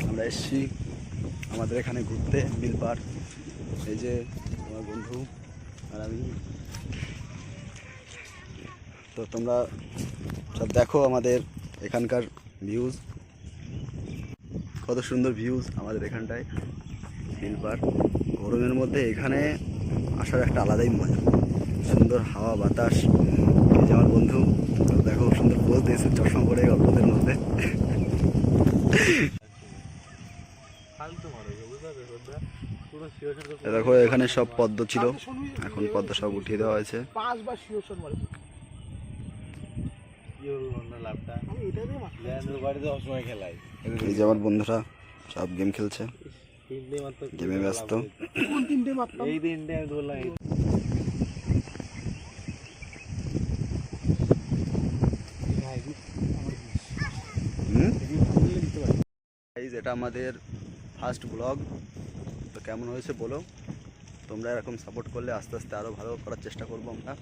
আমরা এসছি আমাদের এখানে ঘুরতে মিল পার্ক। এই যে আমার বন্ধু আর আমি, তো তোমরা সব দেখো আমাদের এখানকার ভিউজ, কত সুন্দর ভিউজ আমাদের এখানটায় মিল পার্ক। গরমের মধ্যে এখানে আসার একটা আলাদাই মজা, সুন্দর হাওয়া বাতাস। এই যে আমার বন্ধু, দেখো সুন্দর পোজ দিয়েছে চশমা পরে গল্পদের মধ্যে। দেখো এখানে সব পদ্ম ছিল, এখন পদ্ম সব উঠিয়ে দেওয়া হয়েছে। এই যে আমার বন্ধুরা সব গেম খেলছে, গেমে ব্যস্ত। এটা আমাদের ফার্স্ট ব্লগ, তো কেমন হয়েছে বলো। তোমরা এরকম সাপোর্ট করলে আস্তে আস্তে আরও ভালো করার চেষ্টা করবো আমরা।